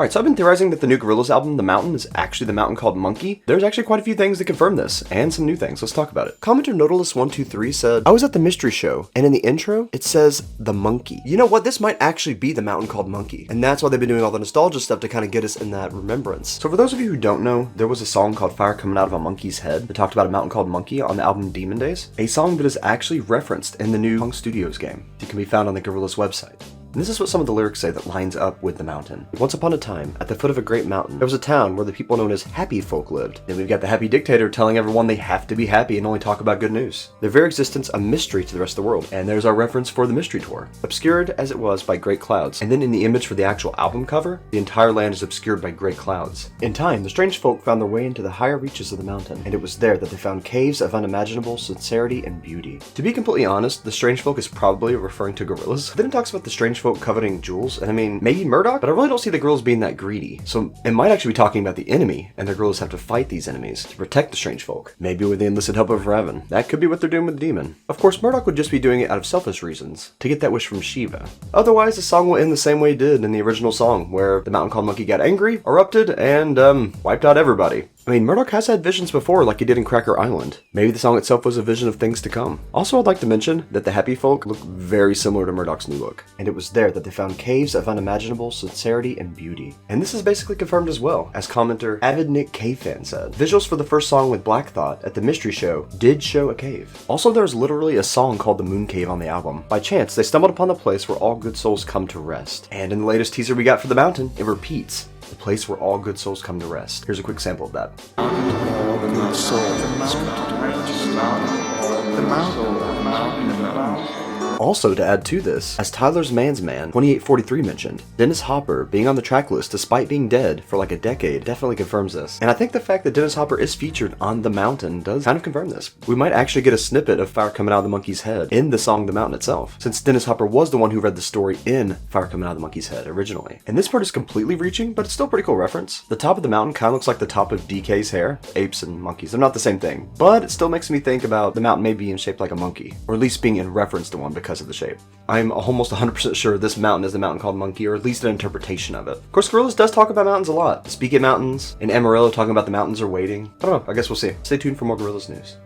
Alright, so I've been theorizing that the new Gorillaz album, The Mountain, is actually the mountain called Monkey. There's actually quite a few things that confirm this, and some new things. Let's talk about it. Commenter Nautilus123 said, I was at the mystery show, and in the intro, it says, the monkey. You know what? This might actually be the mountain called Monkey, and that's why they've been doing all the nostalgia stuff to kind of get us in that remembrance. So for those of you who don't know, there was a song called Fire Coming Out of a Monkey's Head that talked about a mountain called Monkey on the album Demon Days, a song that is actually referenced in the new Punk Studios game. It can be found on the Gorillaz website. And this is what some of the lyrics say that lines up with the mountain. Once upon a time, at the foot of a great mountain, there was a town where the people known as happy folk lived. Then we've got the happy dictator telling everyone they have to be happy and only talk about good news. Their very existence a mystery to the rest of the world. And there's our reference for the mystery tour. Obscured as it was by great clouds. And then in the image for the actual album cover, the entire land is obscured by great clouds. In time, the strange folk found their way into the higher reaches of the mountain, and it was there that they found caves of unimaginable sincerity and beauty. To be completely honest, the strange folk is probably referring to Gorillaz. Then it talks about the strange folk coveting jewels. And I mean, maybe Murdoc, but I really don't see the Gorillaz being that greedy. So it might actually be talking about the enemy, and the Gorillaz have to fight these enemies to protect the strange folk. Maybe with the enlisted help of Raven. That could be what they're doing with the demon. Of course, Murdoc would just be doing it out of selfish reasons, to get that wish from Shiva. Otherwise, the song will end the same way it did in the original song, where the mountain called Monkey got angry, erupted, and wiped out everybody. I mean, Murdoc has had visions before, like he did in Cracker Island. Maybe the song itself was a vision of things to come. Also, I'd like to mention that the happy folk look very similar to Murdoc's new look. And it was there that they found caves of unimaginable sincerity and beauty. And this is basically confirmed as well, as commenter Avid Nick Cave Fan said. Visuals for the first song with Black Thought at the mystery show did show a cave. Also, there's literally a song called The Moon Cave on the album. By chance, they stumbled upon the place where all good souls come to rest. And in the latest teaser we got for the mountain, it repeats. The place where all good souls come to rest. Here's a quick sample of that. Also, to add to this, as Tyler's Man's Man 2843 mentioned, Dennis Hopper being on the track list despite being dead for like a decade definitely confirms this. And I think the fact that Dennis Hopper is featured on The Mountain does kind of confirm this. We might actually get a snippet of Fire Coming Out of the Monkey's Head in the song The Mountain itself, since Dennis Hopper was the one who read the story in Fire Coming Out of the Monkey's Head originally. And this part is completely reaching, but it's still a pretty cool reference. The top of the mountain kind of looks like the top of DK's hair. Apes and monkeys, they're not the same thing, but it still makes me think about the mountain maybe being shaped like a monkey, or at least being in reference to one because of the shape. I'm almost 100% sure this mountain is the mountain called Monkey, or at least an interpretation of it. Of course, Gorillaz does talk about mountains a lot. Speak at Mountains, and Amarillo talking about the mountains are waiting. I don't know, I guess we'll see. Stay tuned for more Gorillaz news.